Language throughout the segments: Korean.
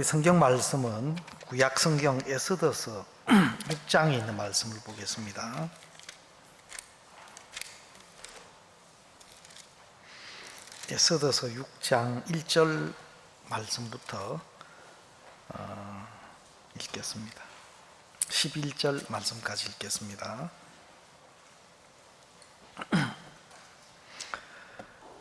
성경 말씀은 구약 성경 에스더서 6장에 있는 말씀을 보겠습니다. 에스더서 6장 1절 말씀부터 읽겠습니다. 11절 말씀까지 읽겠습니다.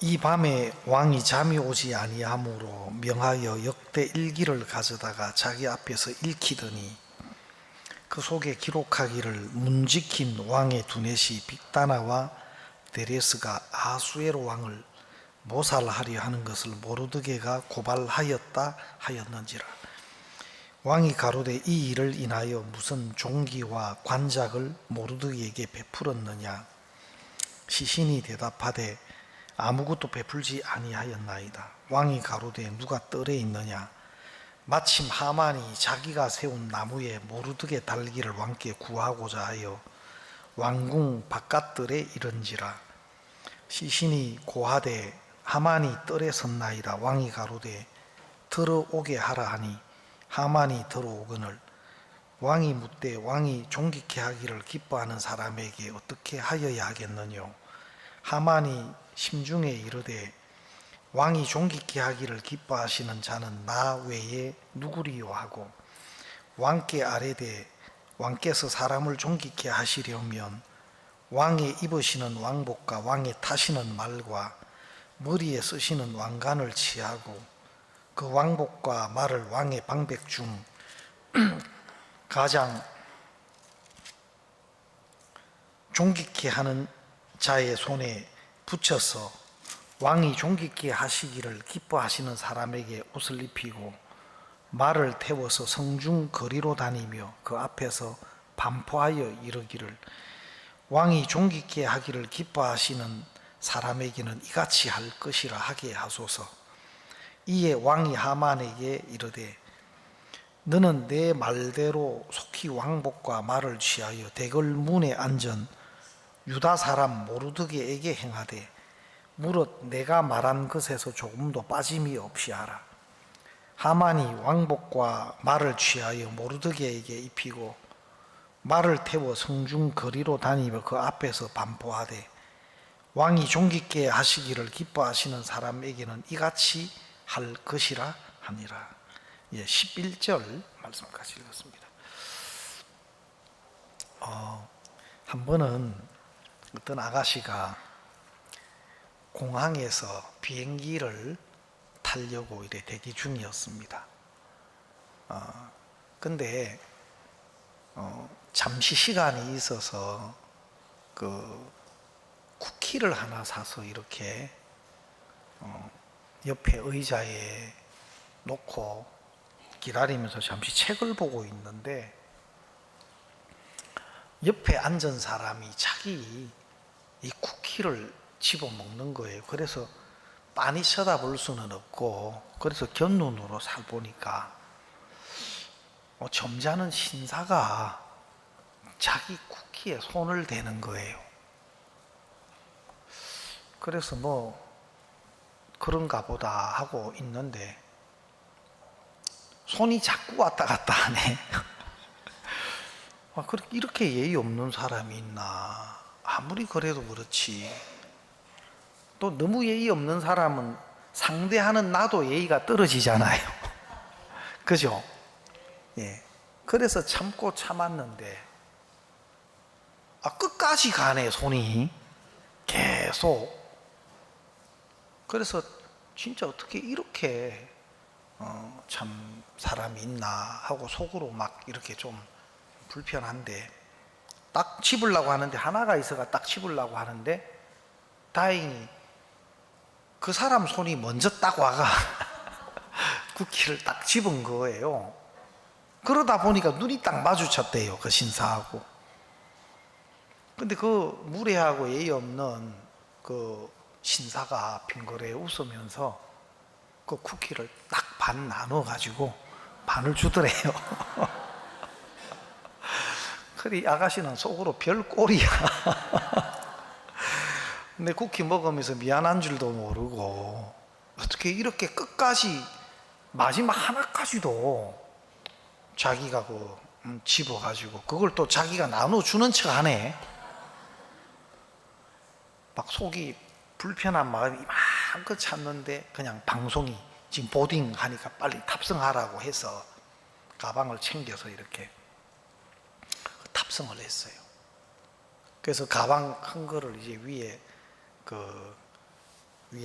이 밤에 왕이 잠이 오지 아니하므로 명하여 역대 일기를 가져다가 자기 앞에서 읽히더니 그 속에 기록하기를 문지킨 왕의 두넷이 빅다나와 데레스가 아수에로 왕을 모살하려 하는 것을 모르드게가 고발하였다 하였는지라. 왕이 가로되 이 일을 인하여 무슨 종기와 관작을 모르드게에게 베풀었느냐. 시신이 대답하되 아무것도 베풀지 아니하였나이다. 왕이 가로되 누가 뜰에 있느냐. 마침 하만이 자기가 세운 나무에 모르드게 달기를 왕께 구하고자 하여 왕궁 바깥뜰에 이른지라. 시신이 고하되 하만이 뜰에 섰나이다. 왕이 가로되 들어오게 하라 하니 하만이 들어오거늘 왕이 묻되 왕이 존귀케 하기를 기뻐하는 사람에게 어떻게 하여야 하겠느뇨. 하만이 심중에 이르되 왕이 존귀케 하기를 기뻐하시는 자는 나 외에 누구리요 하고 왕께 아뢰되 왕께서 사람을 존귀케 하시려면 왕이 입으시는 왕복과 왕이 타시는 말과 머리에 쓰시는 왕관을 취하고 그 왕복과 말을 왕의 방백 중 가장 존귀케 하는 자의 손에 붙여서 왕이 존귀케 하시기를 기뻐하시는 사람에게 옷을 입히고 말을 태워서 성중 거리로 다니며 그 앞에서 반포하여 이르기를 왕이 존귀케 하기를 기뻐하시는 사람에게는 이같이 할 것이라 하게 하소서. 이에 왕이 하만에게 이르되 너는 내 말대로 속히 왕복과 말을 취하여 대궐 문에 앉은 유다 사람 모르드게에게 행하되 무릇 내가 말한 것에서 조금도 빠짐이 없이 하라. 하만이 왕복과 말을 취하여 모르드게에게 입히고 말을 태워 성중 거리로 다니며 그 앞에서 반포하되 왕이 존귀케 하시기를 기뻐하시는 사람에게는 이같이 할 것이라 하니라. 11절 말씀까지 읽었습니다. 한 번은 어떤 아가씨가 공항에서 비행기를 타려고 이래 대기 중이었습니다. 근데 잠시 시간이 있어서 그 쿠키를 하나 사서 이렇게 옆에 의자에 놓고 기다리면서 잠시 책을 보고 있는데 옆에 앉은 사람이 자기 이 쿠키를 집어 먹는 거예요. 그래서 빤히 쳐다볼 수는 없고 그래서 곁눈으로 살보니까 점잖은 신사가 자기 쿠키에 손을 대는 거예요. 그래서 뭐 그런가 보다 하고 있는데 손이 자꾸 왔다 갔다 하네. 이렇게 예의 없는 사람이 있나. 아무리 그래도 그렇지. 또 너무 예의 없는 사람은 상대하는 나도 예의가 떨어지잖아요. 그죠? 예. 그래서 참고 참았는데 끝까지 가네, 손이. 계속. 그래서 진짜 어떻게 이렇게 참 사람이 있나 하고 속으로 막 이렇게 좀 불편한데 딱 집으려고 하는데 하나가 있어가 딱 집으려고 하는데 다행히 그 사람 손이 먼저 딱 와가 쿠키를 딱 집은 거예요. 그러다 보니까 눈이 딱 마주쳤대요, 그 신사하고. 근데 그 무례하고 예의 없는 그 신사가 빙그레 웃으면서 그 쿠키를 딱 반 나눠 가지고 반을 주더래요. 그래 아가씨는 속으로 별 꼴이야. 근데 쿠키 먹으면서 미안한 줄도 모르고 어떻게 이렇게 끝까지 마지막 하나까지도 자기가 집어가지고 그걸 또 자기가 나눠주는 척 하네. 막 속이 불편한 마음이 마음껏 찾는데 그냥 방송이 지금 보딩 하니까 빨리 탑승하라고 해서 가방을 챙겨서 이렇게 탑승을 했어요. 그래서 가방 큰 거를 이제 위에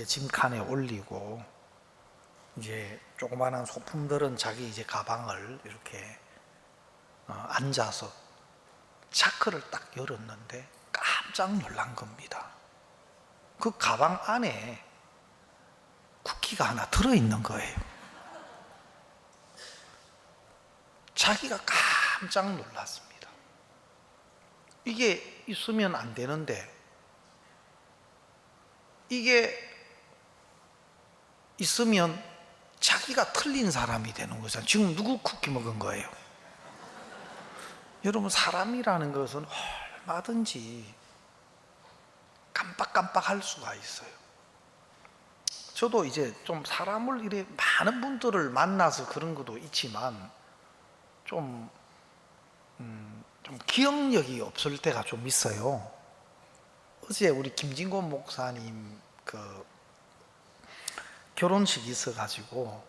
짐칸에 올리고, 이제 조그마한 소품들은 자기 이제 가방을 이렇게 앉아서 차크를 딱 열었는데 깜짝 놀란 겁니다. 그 가방 안에 쿠키가 하나 들어있는 거예요. 자기가 깜짝 놀랐습니다. 이게 있으면 안 되는데 이게 있으면 자기가 틀린 사람이 되는 거잖아요. 지금 누구 쿠키 먹은 거예요? 여러분, 사람이라는 것은 얼마든지 깜빡깜빡할 수가 있어요. 저도 이제 좀 사람을 이래 많은 분들을 만나서 그런 것도 있지만 좀 기억력이 없을 때가 좀 있어요. 어제 우리 김진권 목사님 결혼식 있어가지고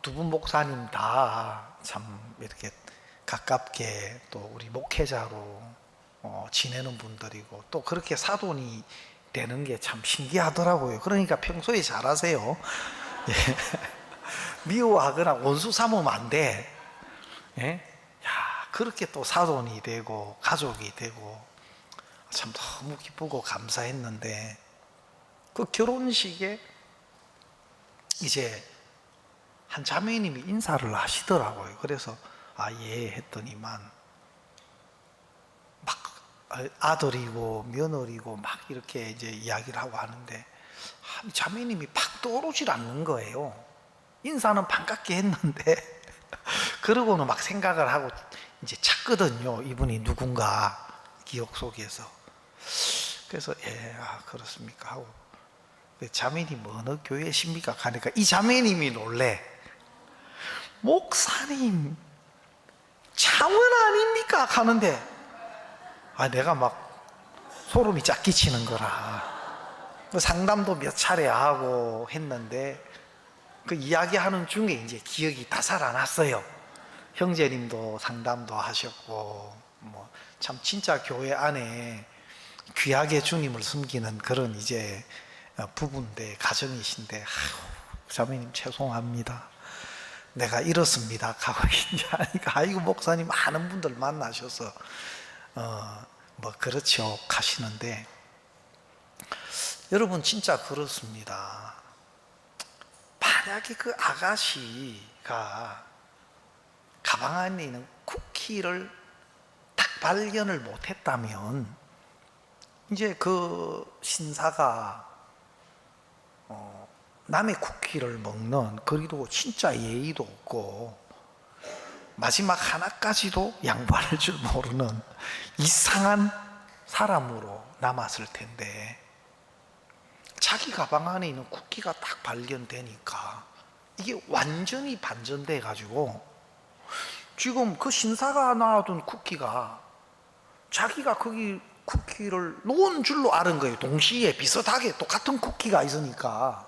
두 분 목사님 다 참 이렇게 가깝게 또 우리 목회자로 지내는 분들이고 또 그렇게 사돈이 되는 게 참 신기하더라고요. 그러니까 평소에 잘하세요. 예. 미워하거나 원수 삼으면 안 돼. 예? 야, 그렇게 또 사돈이 되고 가족이 되고 참 너무 기쁘고 감사했는데, 그 결혼식에 이제 한 자매님이 인사를 하시더라고요. 그래서 예 했더니만 막 아들이고 며느리고 막 이렇게 이제 이야기를 하고 하는데 자매님이 팍 떠오르질 않는 거예요. 인사는 반갑게 했는데 그러고는 막 생각을 하고 이제 찾거든요. 이분이 누군가 기억 속에서. 그래서 그렇습니까 하고, 자매님 어느 교회십니까 가니까 이 자매님이 놀래. 목사님 창원 아닙니까 하는데 내가 막 소름이 쫙 끼치는 거라. 그 상담도 몇 차례 하고 했는데 그 이야기하는 중에 이제 기억이 다 살아났어요. 형제님도 상담도 하셨고 참 진짜 교회 안에 귀하게 주님을 섬기는 그런 이제 부부인데, 가정이신데 자매님 죄송합니다. 내가 이렇습니다. 가고 있냐 하니까 아이고 목사님 많은 분들 만나셔서 그렇죠 하시는데, 여러분 진짜 그렇습니다. 만약에 그 아가씨가 가방 안에 있는 쿠키를 딱 발견을 못했다면 이제 그 신사가 남의 쿠키를 먹는, 그리고 진짜 예의도 없고 마지막 하나까지도 양보할 줄 모르는 이상한 사람으로 남았을 텐데, 자기 가방 안에 있는 쿠키가 딱 발견되니까 이게 완전히 반전돼 가지고 지금 그 신사가 놔둔 쿠키가 자기가 거기 쿠키를 놓은 줄로 아는 거예요. 동시에 비슷하게 똑같은 쿠키가 있으니까.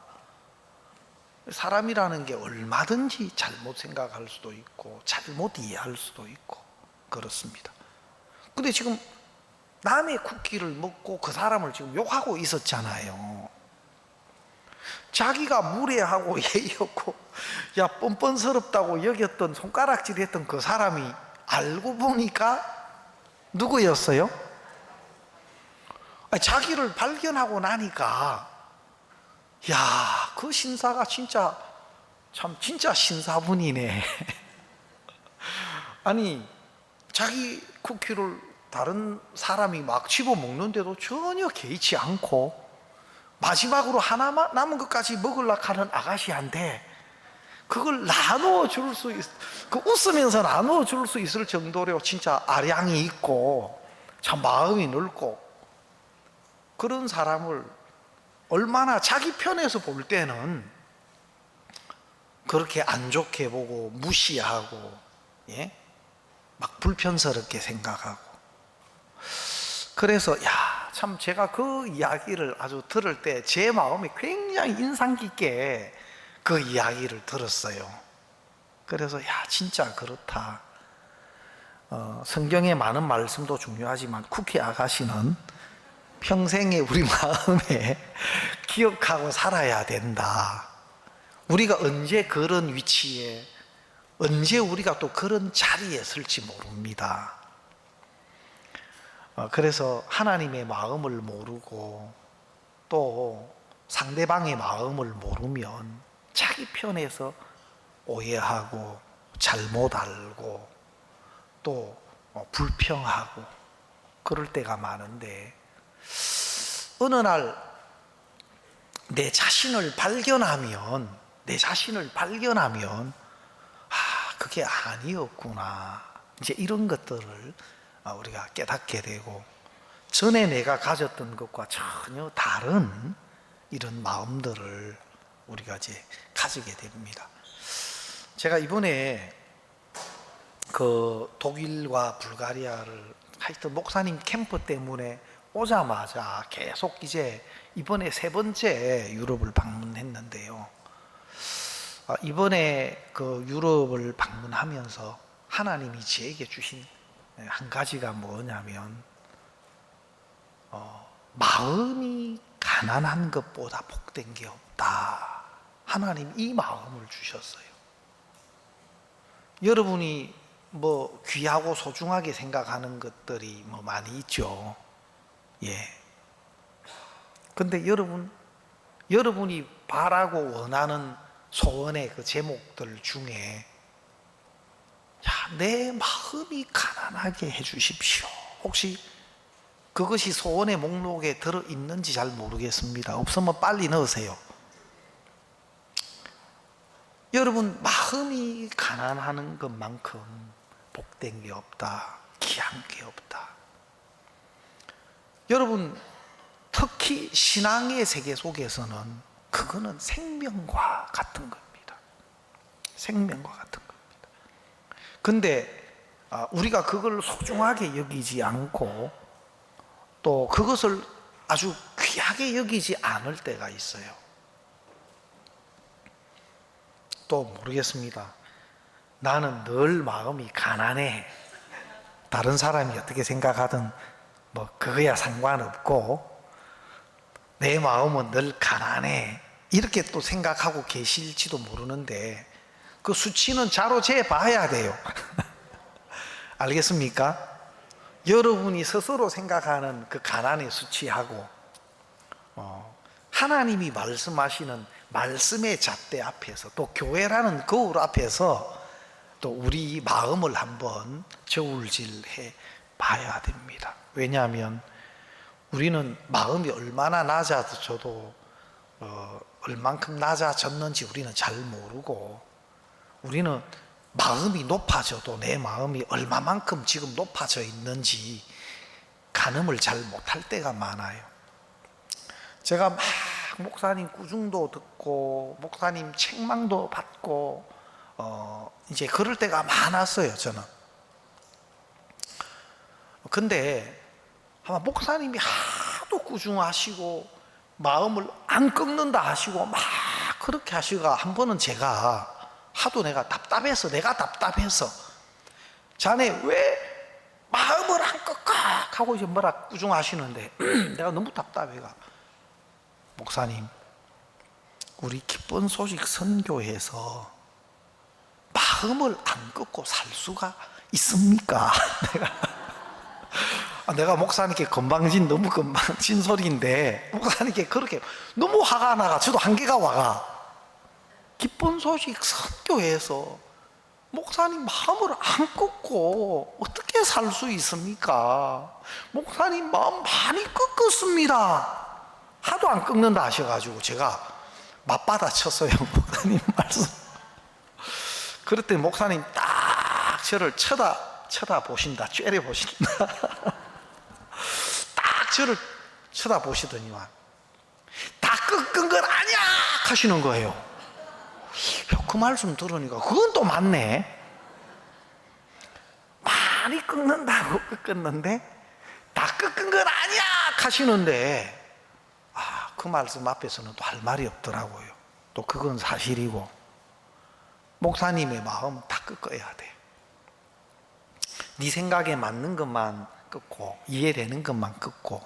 사람이라는 게 얼마든지 잘못 생각할 수도 있고 잘못 이해할 수도 있고 그렇습니다. 근데 지금 남의 쿠키를 먹고 그 사람을 지금 욕하고 있었잖아요. 자기가 무례하고 예의 없고 뻔뻔스럽다고 여겼던, 손가락질했던 그 사람이 알고 보니까 누구였어요? 자기를 발견하고 나니까 그 신사가 진짜 신사분이네. 아니 자기 쿠키를 다른 사람이 막 집어 먹는데도 전혀 개의치 않고 마지막으로 하나 남은 것까지 먹으려고 하는 아가씨한테 그걸 나누어 줄 수 웃으면서 나누어 줄 수 있을 정도로 진짜 아량이 있고 참 마음이 넓고, 그런 사람을 얼마나 자기 편에서 볼 때는 그렇게 안 좋게 보고 무시하고, 예? 막 불편스럽게 생각하고. 그래서 참 제가 그 이야기를 아주 들을 때 제 마음이 굉장히 인상 깊게 그 이야기를 들었어요. 그래서 진짜 그렇다. 성경의 많은 말씀도 중요하지만 쿠키 아가씨는 평생에 우리 마음에 기억하고 살아야 된다. 우리가 언제 그런 위치에, 언제 우리가 또 그런 자리에 설지 모릅니다. 그래서 하나님의 마음을 모르고 또 상대방의 마음을 모르면 자기 편에서 오해하고 잘못 알고 또 불평하고 그럴 때가 많은데, 어느 날 내 자신을 발견하면 그게 아니었구나, 이제 이런 것들을 우리가 깨닫게 되고, 전에 내가 가졌던 것과 전혀 다른 이런 마음들을 우리가 이제 가지게 됩니다. 제가 이번에 그 독일과 불가리아를 하여튼 목사님 캠프 때문에 오자마자 계속 이제 이번에 3번째 유럽을 방문했는데요. 이번에 그 유럽을 방문하면서 하나님이 저에게 주신 한 가지가 뭐냐면, 마음이 가난한 것보다 복된 게 없다. 하나님 이 마음을 주셨어요. 여러분이 뭐 귀하고 소중하게 생각하는 것들이 뭐 많이 있죠. 예. 근데 여러분이 바라고 원하는 소원의 그 제목들 중에 내 마음이 가난하게 해주십시오. 혹시 그것이 소원의 목록에 들어있는지 잘 모르겠습니다. 없으면 빨리 넣으세요. 여러분, 마음이 가난한 것만큼 복된 게 없다, 귀한 게 없다. 여러분, 특히 신앙의 세계 속에서는 그거는 생명과 같은 겁니다. 생명과 같은 겁니다. 근데 우리가 그걸 소중하게 여기지 않고 또 그것을 아주 귀하게 여기지 않을 때가 있어요. 또 모르겠습니다. 나는 늘 마음이 가난해. 다른 사람이 어떻게 생각하든 뭐 그거야 상관없고 내 마음은 늘 가난해. 이렇게 또 생각하고 계실지도 모르는데 그 수치는 자로 재봐야 돼요. 알겠습니까? 여러분이 스스로 생각하는 그 가난의 수치하고 하나님이 말씀하시는 말씀의 잣대 앞에서 또 교회라는 거울 앞에서 또 우리 마음을 한번 저울질해 봐야 됩니다. 왜냐하면 우리는 마음이 얼마나 낮아져도 얼만큼 낮아졌는지 우리는 잘 모르고, 우리는 마음이 높아져도 내 마음이 얼마만큼 지금 높아져 있는지 가늠을 잘 못할 때가 많아요. 제가 막 목사님 꾸중도 듣고 목사님 책망도 받고 이제 그럴 때가 많았어요, 저는. 근데 아마 목사님이 하도 꾸중하시고 마음을 안 꺾는다 하시고 막 그렇게 하시고, 한 번은 제가 하도 내가 답답해서 자네 왜 마음을 안 꺾어 하고 이제 뭐라 꾸중하시는데 내가 너무 답답해가, 목사님, 우리 기쁜 소식 선교에서 마음을 안 꺾고 살 수가 있습니까? 내가 목사님께 너무 건방진 소리인데 목사님께 그렇게 너무 화가 나가, 저도 한계가 와가. 기쁜 소식 선교에서 목사님 마음을 안 꺾고 어떻게 살 수 있습니까? 목사님 마음 많이 꺾었습니다. 하도 안 꺾는다 하셔가지고 제가 맞받아 쳤어요, 목사님 말씀. 그랬더니 목사님 딱 저를 쳐다보신다, 째려보신다. 딱 저를 쳐다보시더니만 다 꺾은 건 아니야 하시는 거예요. 그 그 말씀 들으니까 그건 또 맞네. 많이 꺾는다고 꺾었는데 다 꺾은 건 아니야 하시는데, 그 말씀 앞에서는 또 할 말이 없더라고요. 또 그건 사실이고, 목사님의 마음은 다 꺾어야 돼. 네 생각에 맞는 것만 꺾고 이해되는 것만 꺾고,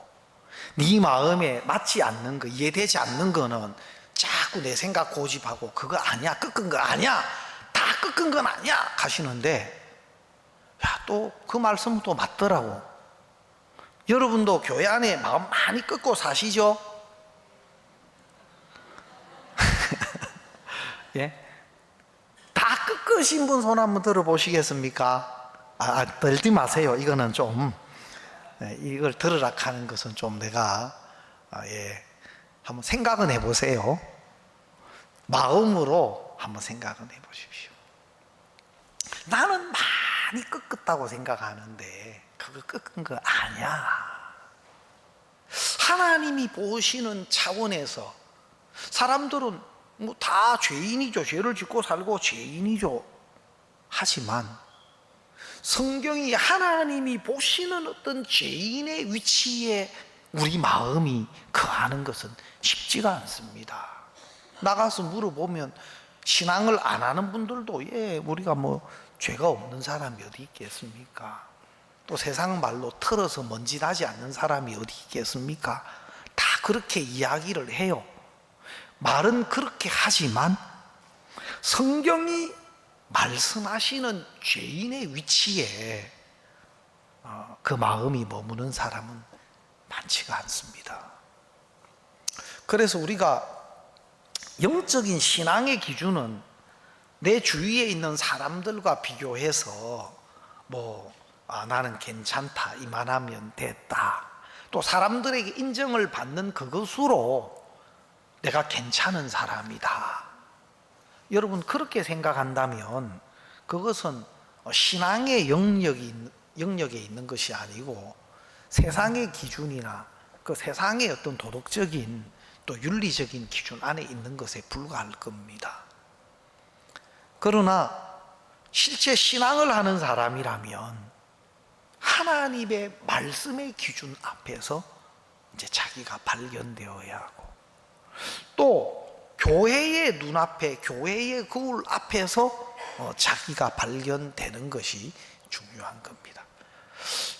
네 마음에 맞지 않는 거, 이해되지 않는 거는 자꾸 내 생각 고집하고 그거 아니야, 꺾은 거 아니야, 다 꺾은 건 아니야 하시는데, 또 그 말씀은 또 맞더라고. 여러분도 교회 안에 마음 많이 꺾고 사시죠? 예? 다 꺾으신 분 손 한번 들어보시겠습니까? 떨지 마세요. 이거는 좀, 이걸 들으라 하는 것은 좀 내가, 한번 생각은 해보세요. 마음으로 한번 생각은 해보십시오. 나는 많이 꺾었다고 생각하는데 그거 꺾은 거 아니야. 하나님이 보시는 차원에서 사람들은 뭐 다 죄인이죠. 죄를 짓고 살고 죄인이죠. 하지만 성경이 하나님이 보시는 어떤 죄인의 위치에 우리 마음이 거하는 것은 쉽지가 않습니다. 나가서 물어보면 신앙을 안 하는 분들도 우리가 뭐 죄가 없는 사람이 어디 있겠습니까? 또 세상 말로 털어서 먼지 나지 않는 사람이 어디 있겠습니까? 다 그렇게 이야기를 해요. 말은 그렇게 하지만 성경이 말씀하시는 죄인의 위치에 그 마음이 머무는 사람은 많지가 않습니다. 그래서 우리가 영적인 신앙의 기준은 내 주위에 있는 사람들과 비교해서 나는 괜찮다, 이만하면 됐다, 또 사람들에게 인정을 받는 그것으로 내가 괜찮은 사람이다, 여러분 그렇게 생각한다면 그것은 신앙의 영역에 있는 것이 아니고 세상의 기준이나 그 세상의 어떤 도덕적인 또 윤리적인 기준 안에 있는 것에 불과할 겁니다. 그러나 실제 신앙을 하는 사람이라면 하나님의 말씀의 기준 앞에서 이제 자기가 발견되어야 하고, 또 교회의 눈앞에, 교회의 거울 앞에서 자기가 발견되는 것이 중요한 겁니다.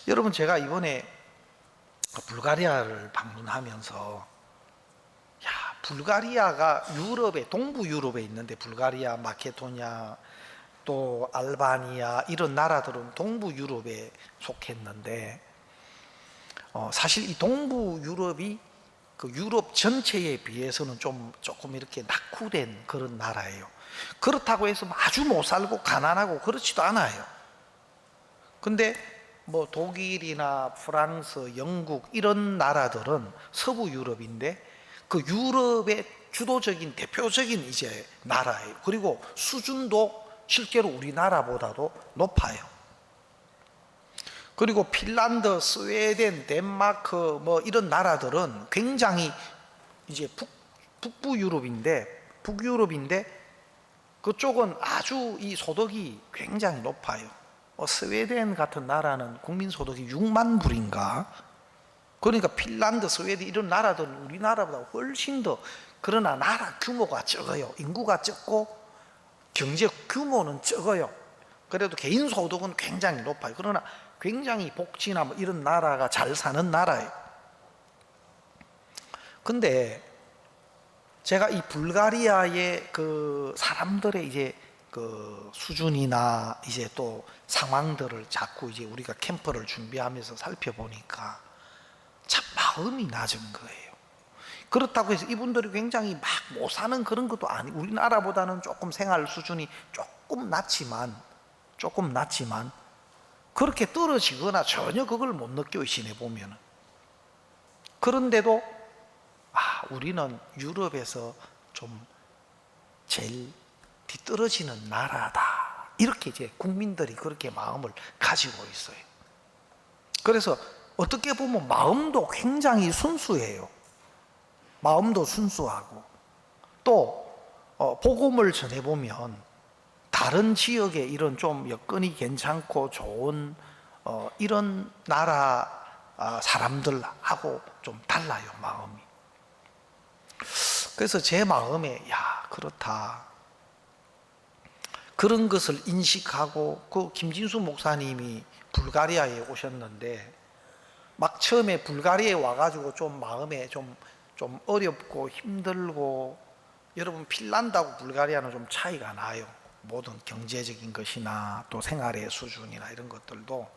여러분, 제가 이번에 불가리아를 방문하면서 불가리아가 유럽에, 동부 유럽에 있는데, 불가리아, 마케도니아, 또 알바니아 이런 나라들은 동부 유럽에 속했는데, 사실 이 동부 유럽이 그 유럽 전체에 비해서는 조금 이렇게 낙후된 그런 나라예요. 그렇다고 해서 아주 못 살고 가난하고 그렇지도 않아요. 근데 뭐 독일이나 프랑스, 영국 이런 나라들은 서부 유럽인데 그 유럽의 주도적인 대표적인 이제 나라예요. 그리고 수준도 실제로 우리나라보다도 높아요. 그리고 핀란드, 스웨덴, 덴마크 뭐 이런 나라들은 굉장히 이제 북유럽인데 그쪽은 아주 이 소득이 굉장히 높아요. 스웨덴 같은 나라는 국민 소득이 6만 불인가. 그러니까 핀란드, 스웨덴 이런 나라들은 우리나라보다 훨씬 더, 그러나 나라 규모가 적어요. 인구가 적고 경제 규모는 적어요. 그래도 개인 소득은 굉장히 높아요. 그러나 굉장히 복지나 뭐 이런 나라가 잘 사는 나라예요. 근데 제가 이 불가리아의 그 사람들의 이제 그 수준이나 이제 또 상황들을 자꾸 이제 우리가 캠프를 준비하면서 살펴보니까 참 마음이 낮은 거예요. 그렇다고 해서 이분들이 굉장히 막 못 사는 그런 것도 아니고, 우리나라보다는 조금 생활 수준이 조금 낮지만 그렇게 떨어지거나 전혀 그걸 못 느껴요, 시내 보면은. 그런데도 우리는 유럽에서 좀 제일 뒤떨어지는 나라다, 이렇게 이제 국민들이 그렇게 마음을 가지고 있어요. 그래서 어떻게 보면 마음도 굉장히 순수해요. 마음도 순수하고 또 복음을 전해보면 다른 지역의 이런 좀 여건이 괜찮고 좋은 이런 나라 사람들하고 좀 달라요, 마음이. 그래서 제 마음에 야, 그렇다. 그런 것을 인식하고 그 김진수 목사님이 불가리아에 오셨는데 막 처음에 불가리아에 와가지고 좀 마음에 좀 어렵고 힘들고, 여러분 핀란드하고 불가리아는 좀 차이가 나요. 모든 경제적인 것이나 또 생활의 수준이나 이런 것들도.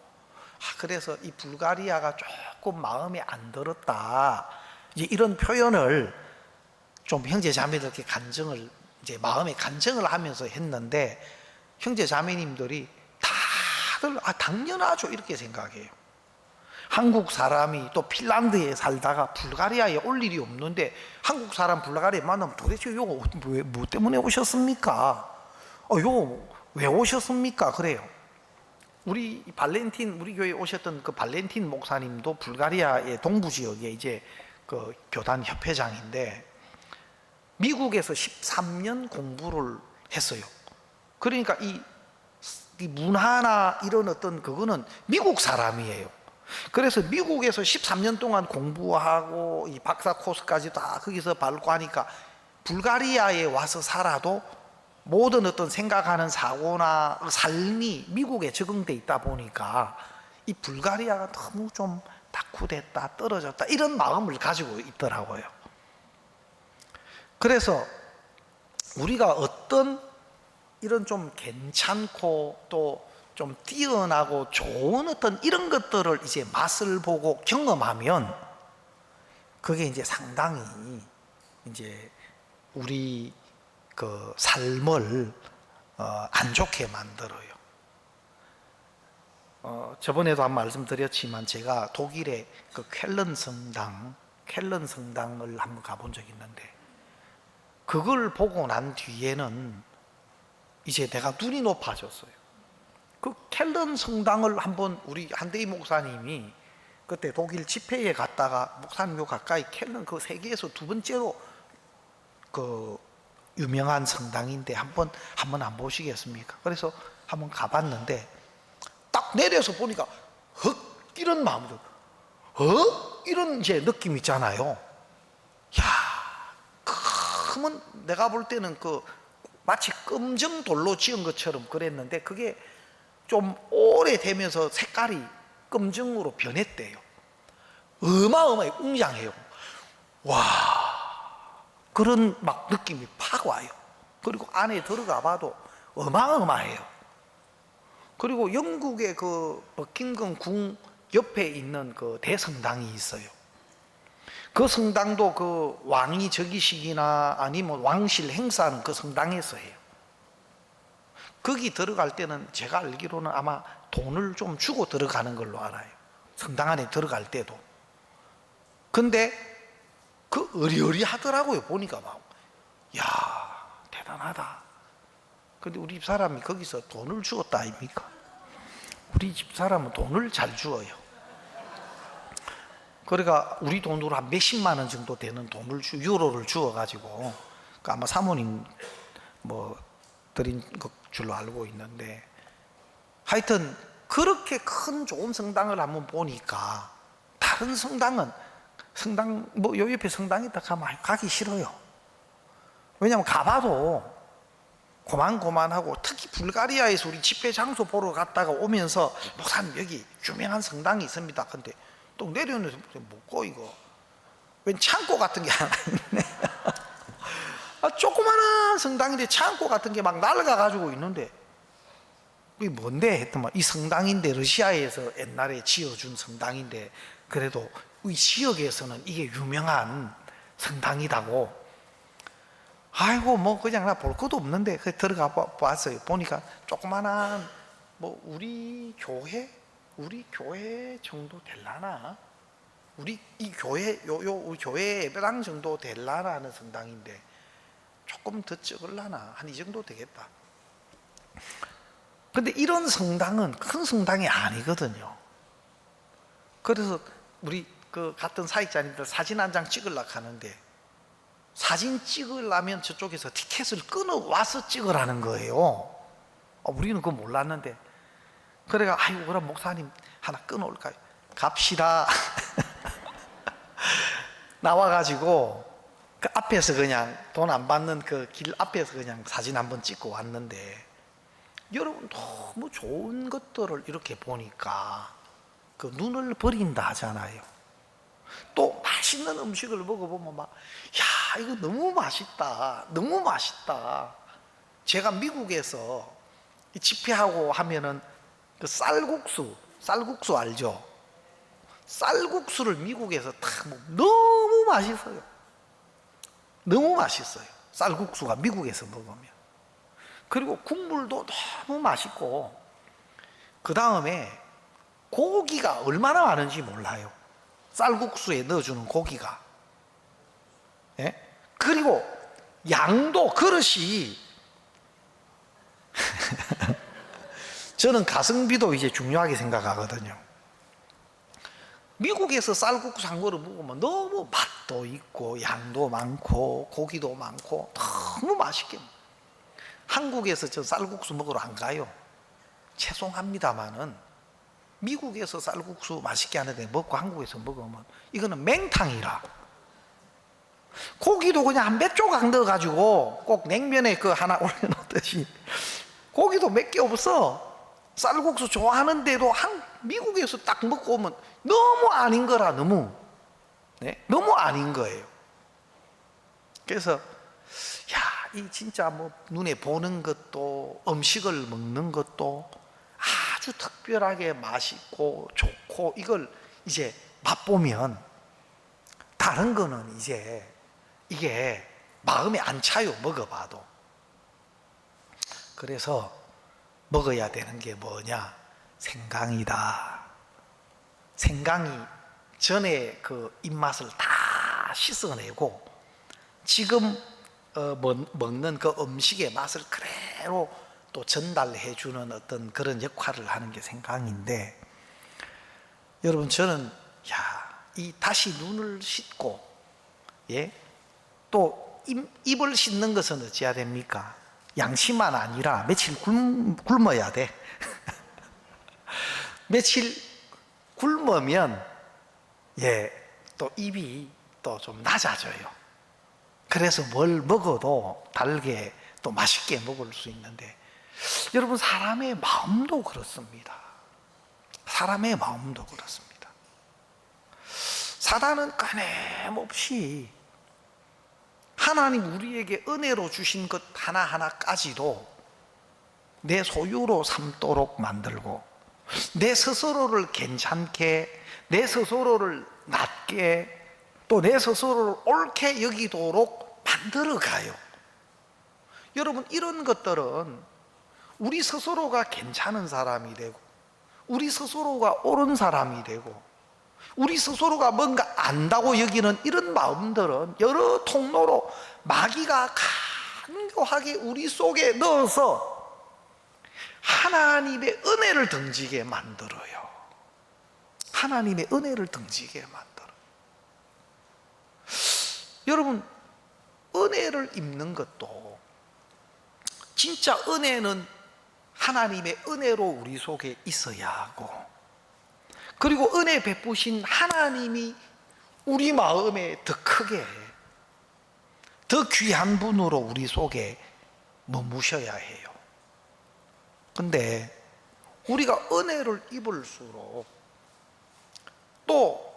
그래서 이 불가리아가 조금 마음에 안 들었다, 이제 이런 표현을 좀 형제 자매들께 간증을, 이제 마음에 간증을 하면서 했는데, 형제 자매님들이 다들 당연하죠 이렇게 생각해요. 한국 사람이 또 핀란드에 살다가 불가리아에 올 일이 없는데 한국 사람 불가리아에 만나면 도대체 요거 뭐 때문에 오셨습니까? 요거 왜 오셨습니까? 그래요. 우리 교회에 오셨던 그 발렌틴 목사님도 불가리아의 동부 지역에 이제 그 교단 협회장인데 미국에서 13년 공부를 했어요. 그러니까 이 문화나 이런 어떤 그거는 미국 사람이에요. 그래서 미국에서 13년 동안 공부하고 이 박사 코스까지 다 거기서 밟고 하니까 불가리아에 와서 살아도 모든 어떤 생각하는 사고나 삶이 미국에 적응돼 있다 보니까 이 불가리아가 너무 좀 낙후됐다, 떨어졌다, 이런 마음을 가지고 있더라고요. 그래서 우리가 어떤 이런 좀 괜찮고 또 좀 뛰어나고 좋은 어떤 이런 것들을 이제 맛을 보고 경험하면 그게 이제 상당히 이제 우리 그 삶을 안 좋게 만들어요. 저번에도 한 말씀드렸지만 제가 독일의 그 쾰른 성당을 한번 가본 적이 있는데, 그걸 보고 난 뒤에는 이제 내가 눈이 높아졌어요. 그 쾰른 성당을 한번 우리 한대희 목사님이 그때 독일 집회에 갔다가, 목사님 요 가까이 쾰른 그 세계에서 두 번째로 그 유명한 성당인데 한번 안 보시겠습니까? 그래서 한번 가봤는데 딱 내려서 보니까 이런 마음으로 이런 이제 느낌 있잖아요. 야, 그러면 내가 볼 때는 그 마치 검정 돌로 지은 것처럼 그랬는데 그게 좀 오래되면서 색깔이 검정으로 변했대요. 어마어마하게 웅장해요. 와, 그런 막 느낌이 팍 와요. 그리고 안에 들어가 봐도 어마어마해요. 그리고 영국의 그 버킹엄 궁 옆에 있는 그 대성당이 있어요. 그 성당도 그 왕이 즉위식이나 아니면 왕실 행사는 그 성당에서 해요. 거기 들어갈 때는 제가 알기로는 아마 돈을 좀 주고 들어가는 걸로 알아요. 성당 안에 들어갈 때도. 근데 그 어리어리하더라고요. 보니까 막, 야, 대단하다. 근데 우리 집사람이 거기서 돈을 주었다 아닙니까? 우리 집사람은 돈을 잘 주어요. 그러니까 우리 돈으로 한 몇십만 원 정도 되는 돈을 유로를 주어가지고, 그러니까 아마 사모님 뭐 드린 줄로 알고 있는데, 하여튼 그렇게 큰 좋은 성당을 한번 보니까 다른 성당 뭐 요 옆에 성당 있다 가면 가기 싫어요. 왜냐하면 가봐도 고만고만하고, 특히 불가리아에서 우리 집회 장소 보러 갔다가 오면서 목사님 여기 유명한 성당이 있습니다. 근데 또 내려오면서 뭐고 이거 웬 창고 같은 게 하나 있네. 조그마한 성당인데 창고 같은 게 막 날아가가지고 있는데, 이게 뭔데 했더만 이 성당인데 러시아에서 옛날에 지어준 성당인데 그래도 이 지역에서는 이게 유명한 성당이다고. 아이고 뭐 그냥 나 볼 것도 없는데 그 들어가 봤어요. 보니까 조그마한 뭐 우리 교회 정도 될라나, 우리 이 교회 우리 교회 예배당 정도 될라나 하는 성당인데 조금 더 적을라나 한 이 정도 되겠다. 근데 이런 성당은 큰 성당이 아니거든요. 그래서 우리 그 같은 사역자님들 사진 한 장 찍으려고 하는데 사진 찍으려면 저쪽에서 티켓을 끊어와서 찍으라는 거예요. 우리는 그거 몰랐는데, 그래가 아이고 그럼 목사님 하나 끊어올까요? 갑시다. 나와가지고 그 앞에서 그냥 돈 안 받는 그 길 앞에서 그냥 사진 한번 찍고 왔는데, 여러분 너무 좋은 것들을 이렇게 보니까 그 눈을 버린다 하잖아요. 또 맛있는 음식을 먹어보면 막, 야 이거 너무 맛있다, 너무 맛있다. 제가 미국에서 집회하고 하면은 그 쌀국수 알죠? 쌀국수를 미국에서 딱 먹으면 너무 맛있어요. 너무 맛있어요. 쌀국수가 미국에서 먹으면. 그리고 국물도 너무 맛있고, 그 다음에 고기가 얼마나 많은지 몰라요. 쌀국수에 넣어주는 고기가. 예? 그리고 양도 그릇이 저는 가성비도 이제 중요하게 생각하거든요. 미국에서 쌀국수 한 그릇 먹으면 너무 맛도 있고 양도 많고 고기도 많고 너무 맛있게. 한국에서 저 쌀국수 먹으러 안 가요. 죄송합니다마는 미국에서 쌀국수 맛있게 하는데 먹고 한국에서 먹으면 이거는 맹탕이라. 고기도 그냥 한 몇 조각 넣어가지고 꼭 냉면에 그 하나 올려놓듯이 고기도 몇 개 없어. 쌀국수 좋아하는데도 미국에서 딱 먹고 오면 너무 아닌 거라. 너무 너무 아닌 거예요. 그래서 이 진짜 뭐 눈에 보는 것도 음식을 먹는 것도 아주 특별하게 맛있고 좋고, 이걸 이제 맛보면 다른 거는 이제 이게 마음에 안 차요. 먹어봐도. 그래서 먹어야 되는 게 뭐냐? 생강이다. 생강이 전에 그 입맛을 다 씻어내고 지금 먹는 그 음식의 맛을 그대로 또 전달해 주는 어떤 그런 역할을 하는 게 생강인데, 여러분 저는 이 다시 눈을 씻고 또 입을 씻는 것은 어찌해야 됩니까? 양심만 아니라 며칠 굶어야 돼. 며칠 굶으면 또 입이 또 좀 낮아져요. 그래서 뭘 먹어도 달게 또 맛있게 먹을 수 있는데, 여러분 사람의 마음도 그렇습니다. 사람의 마음도 그렇습니다. 사단은 끊임없이 하나님 우리에게 은혜로 주신 것 하나하나까지도 내 소유로 삼도록 만들고, 내 스스로를 괜찮게, 내 스스로를 낮게, 또 내 스스로를 옳게 여기도록 만들어 가요. 여러분 이런 것들은 우리 스스로가 괜찮은 사람이 되고, 우리 스스로가 옳은 사람이 되고, 우리 스스로가 뭔가 안다고 여기는 이런 마음들은 여러 통로로 마귀가 간교하게 우리 속에 넣어서 하나님의 은혜를 등지게 만들어요. 하나님의 은혜를 등지게 만들어요. 여러분 은혜를 입는 것도, 진짜 은혜는 하나님의 은혜로 우리 속에 있어야 하고, 그리고 은혜 베푸신 하나님이 우리 마음에 더 크게, 더 귀한 분으로 우리 속에 머무셔야 해요. 근데 우리가 은혜를 입을수록 또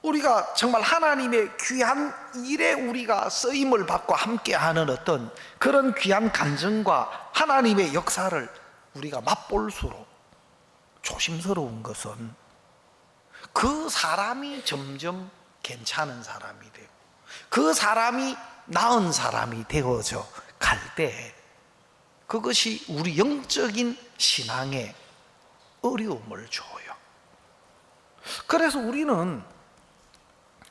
우리가 정말 하나님의 귀한 일에 우리가 쓰임을 받고 함께하는 어떤 그런 귀한 감정과 하나님의 역사를 우리가 맛볼수록 조심스러운 것은 그 사람이 점점 괜찮은 사람이 되고 그 사람이 나은 사람이 되어져 갈 때, 그것이 우리 영적인 신앙에 어려움을 줘요. 그래서 우리는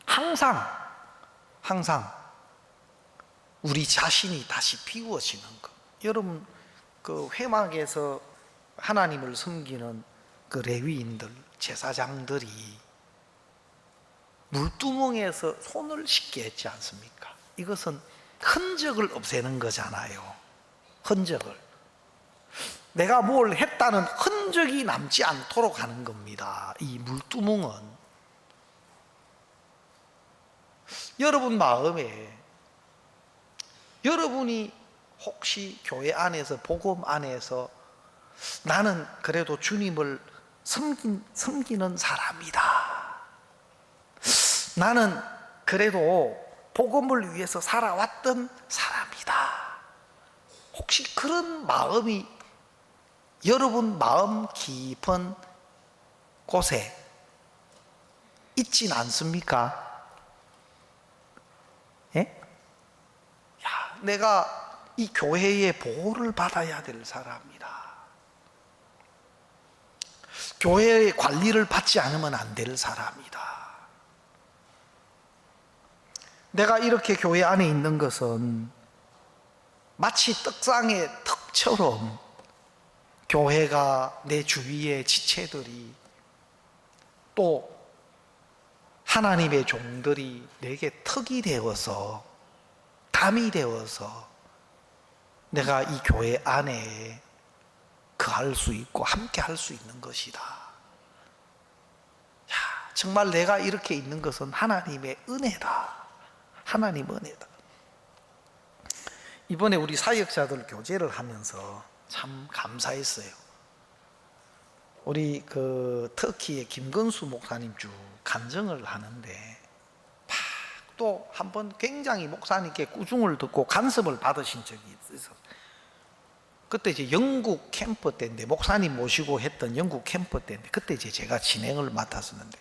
항상 우리 자신이 다시 비워지는 것. 여러분 그 회막에서 하나님을 섬기는 그 레위인들, 제사장들이 물두멍에서 손을 씻게 했지 않습니까? 이것은 흔적을 없애는 거잖아요. 흔적을. 내가 뭘 했다는 흔적이 남지 않도록 하는 겁니다. 이 물두멍은 여러분 마음에, 여러분이 혹시 교회 안에서, 복음 안에서 나는 그래도 주님을 섬기는 사람이다, 나는 그래도 복음을 위해서 살아왔던 사람이다, 혹시 그런 마음이 여러분 마음 깊은 곳에 있진 않습니까? 예? 야, 내가 이 교회의 보호를 받아야 될 사람이다, 교회의 관리를 받지 않으면 안 될 사람이다. 내가 이렇게 교회 안에 있는 것은 마치 떡상의 턱처럼 교회가, 내 주위의 지체들이, 또 하나님의 종들이 내게 턱이 되어서, 담이 되어서 내가 이 교회 안에 거할 수 있고 함께 할 수 있는 것이다. 야, 정말 내가 이렇게 있는 것은 하나님의 은혜다. 하나님 은혜다. 이번에 우리 사역자들 교제를 하면서 참 감사했어요. 우리 그 터키의 김건수 목사님 쭉 간증을 하는데, 또 한 번 굉장히 목사님께 꾸중을 듣고 간섭을 받으신 적이 있어서, 그때 이제 영국 캠프 때인데, 목사님 모시고 했던 영국 캠프 때인데, 그때 이제 제가 진행을 맡았었는데,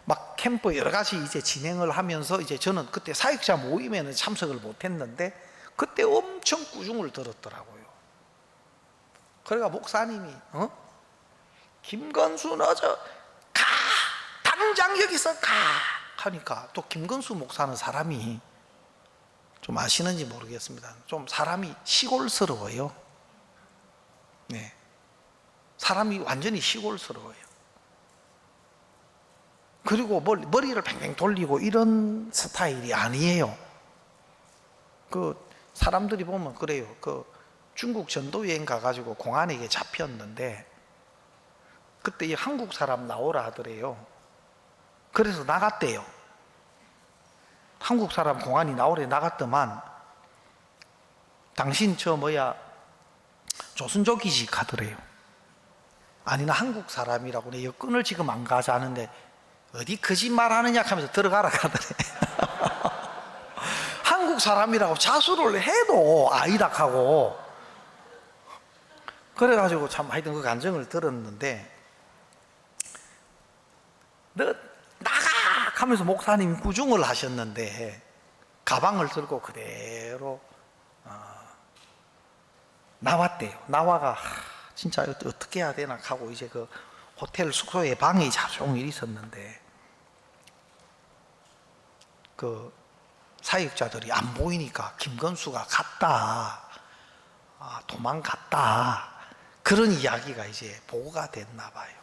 막 캠프 여러 가지 이제 진행을 하면서, 이제 저는 그때 사역자 모임에는 참석을 못했는데 그때 엄청 꾸중을 들었더라고요. 그러니까 목사님이 김건수 너 저 가, 당장 여기서 가 하니까, 또 김건수 목사는 사람이 좀 아시는지 모르겠습니다. 좀 사람이 시골스러워요. 네, 사람이 완전히 시골스러워요. 그리고 머리를 뱅뱅 돌리고 이런 스타일이 아니에요. 그 사람들이 보면 그래요. 그 중국 전도 여행 가가지고 공안에 이게 잡혔는데, 그때 이 한국 사람 나오라 하더래요. 그래서 나갔대요. 한국 사람 공안이 나오래 나갔더만, 당신 저 조선족이지 하더래요. 아니 나 한국 사람이라고, 내 여권을 지금 안 가자는데 어디 거짓말 하느냐 하면서 들어가라 하더래. 한국 사람이라고 자수를 해도 아니다 하고, 그래가지고 참 하여튼 그 간증을 들었는데, 너 나가 하면서 목사님이 꾸중을 하셨는데, 가방을 들고 그대로 나왔대요. 나와가 진짜 어떻게 해야 되나 하고, 이제 그 호텔 숙소에 방이 종일 있었는데, 그 사역자들이 안 보이니까 김건수가 갔다, 도망갔다, 그런 이야기가 이제 보고가 됐나 봐요.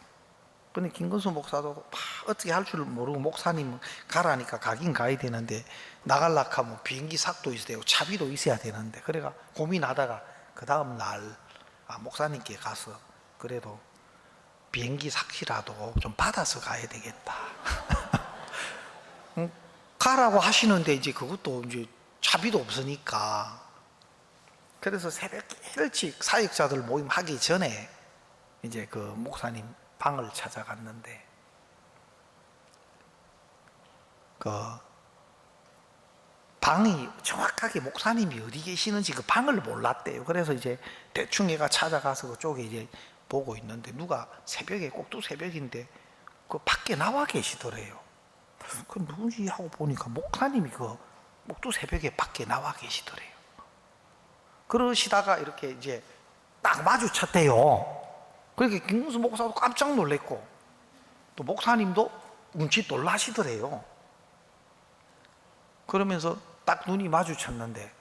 근데 김건수 목사도 어떻게 할 줄 모르고, 목사님 가라니까 가긴 가야 되는데, 나갈라 하면 비행기 삭도 있어야 되고 차비도 있어야 되는데, 그래가 고민하다가 그 다음 날 목사님께 가서 그래도 비행기 삭이라도 좀 받아서 가야 되겠다. 가라고 하시는데 이제 그것도 이제 차비도 없으니까, 그래서 새벽 일찍 사역자들 모임 하기 전에 이제 그 목사님 방을 찾아갔는데, 그 방이 정확하게 목사님이 어디 계시는지 그 방을 몰랐대요. 그래서 이제 대충 얘가 찾아가서 그쪽에 이제 보고 있는데, 누가 새벽에, 꼭두 새벽인데 그 밖에 나와 계시더래요. 그 누군지 하고 보니까 목사님이 그 꼭두 새벽에 밖에 나와 계시더래요. 그러시다가 이렇게 이제 딱 마주쳤대요. 그러니까 김문수 목사도 깜짝 놀랐고, 또 목사님도 눈치 놀라시더래요. 그러면서 딱 눈이 마주쳤는데,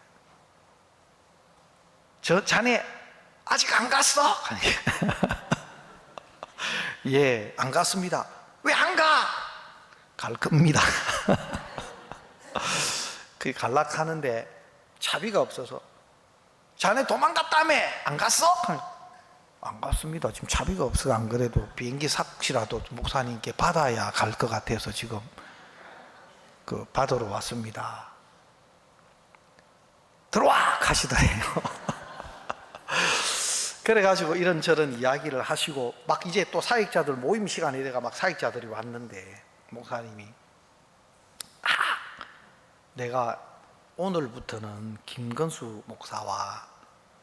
자네 아직 안 갔어? 예, 안 갔습니다. 왜 안 가? 갈 겁니다. 그 갈락하는데 차비가 없어서 자네 도망갔다며 안 갔어? 안 갔습니다. 지금 차비가 없어서 안 그래도 비행기 삭시라도 목사님께 받아야 갈 것 같아서 지금 그 받으러 왔습니다. 들어와! 하시더래요. 그래가지고 이런저런 이야기를 하시고 막 이제 또 사역자들 모임 시간이 돼가 막 사역자들이 왔는데 목사님이 내가 오늘부터는 김건수 목사와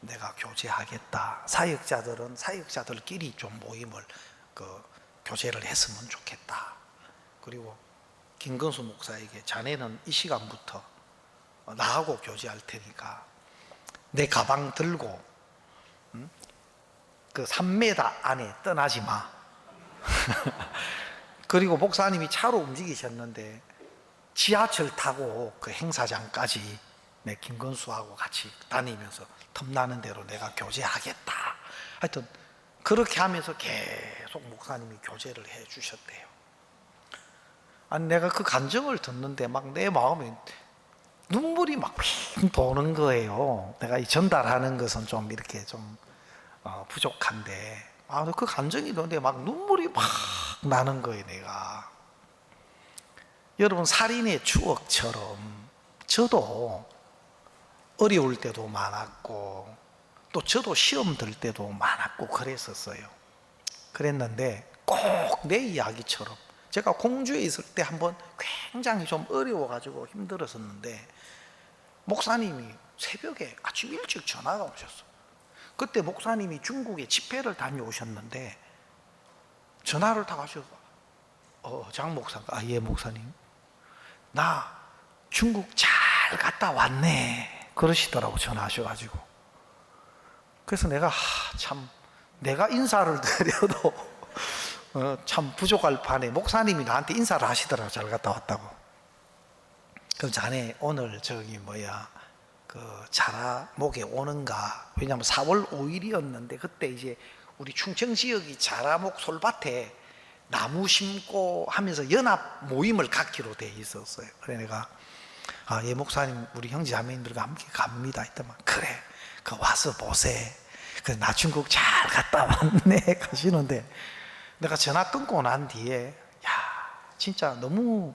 내가 교제하겠다. 사역자들은 사역자들끼리 좀 모임을 교제를 했으면 좋겠다. 그리고 김건수 목사에게 자네는 이 시간부터 나하고 교제할 테니까 내 가방 들고 그 3m 안에 떠나지 마. 그리고 목사님이 차로 움직이셨는데 지하철 타고 그 행사장까지 내 김건수하고 같이 다니면서 틈나는 대로 내가 교제하겠다. 하여튼 그렇게 하면서 계속 목사님이 교제를 해 주셨대요. 아니 내가 그 간증을 듣는데 막 내 마음에 눈물이 막 핑 도는 거예요. 내가 이 전달하는 것은 좀 이렇게 좀 부족한데 그 간증이 도는데 막 눈물이 막 나는 거예요. 내가 여러분 살인의 추억처럼 저도 어려울 때도 많았고 또 저도 시험 들 때도 많았고 그랬었어요. 그랬는데 꼭 내 이야기처럼 제가 공주에 있을 때 한번 굉장히 좀 어려워가지고 힘들었었는데 목사님이 새벽에 아침 일찍 전화가 오셨어. 그때 목사님이 중국에 집회를 다녀오셨는데 전화를 다 가셔서 장 목사가 예 목사님 나 중국 잘 갔다 왔네 그러시더라고 전화하셔가지고. 그래서 내가 참 내가 인사를 드려도 참 부족할 판에 목사님이 나한테 인사를 하시더라고. 잘 갔다 왔다고. 그럼 자네 오늘 그 자라목에 오는가? 왜냐하면 4월 5일이었는데 그때 이제 우리 충청 지역이 자라목 솔밭에 나무 심고 하면서 연합 모임을 갖기로 돼 있었어요. 그래 내가 예 목사님 우리 형제 자매님들과 함께 갑니다. 했더만 그래 그 와서 보세. 그래서 나 중국 잘 갔다 왔네 가시는데 내가 전화 끊고 난 뒤에 야 진짜 너무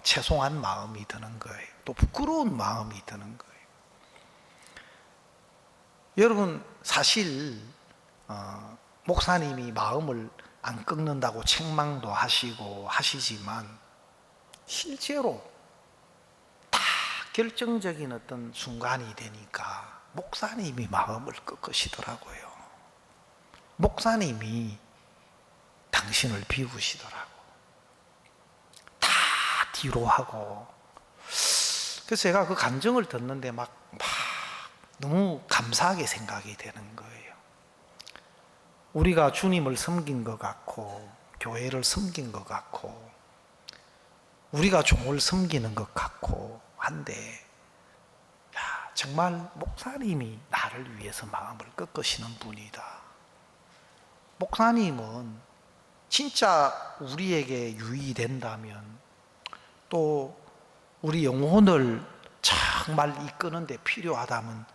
죄송한 마음이 드는 거예요. 또 부끄러운 마음이 드는 거예요. 여러분 사실 목사님이 마음을 안 꺾는다고 책망도 하시고 하시지만 실제로 다 결정적인 어떤 순간이 되니까 목사님이 마음을 꺾으시더라고요. 목사님이 당신을 비우시더라고. 다 뒤로 하고. 그래서 제가 그 간증을 듣는데 막 너무 감사하게 생각이 되는 거예요. 우리가 주님을 섬긴 것 같고 교회를 섬긴 것 같고 우리가 종을 섬기는 것 같고 한데 야, 정말 목사님이 나를 위해서 마음을 꺾으시는 분이다. 목사님은 진짜 우리에게 유의된다면 또 우리 영혼을 정말 이끄는 데 필요하다면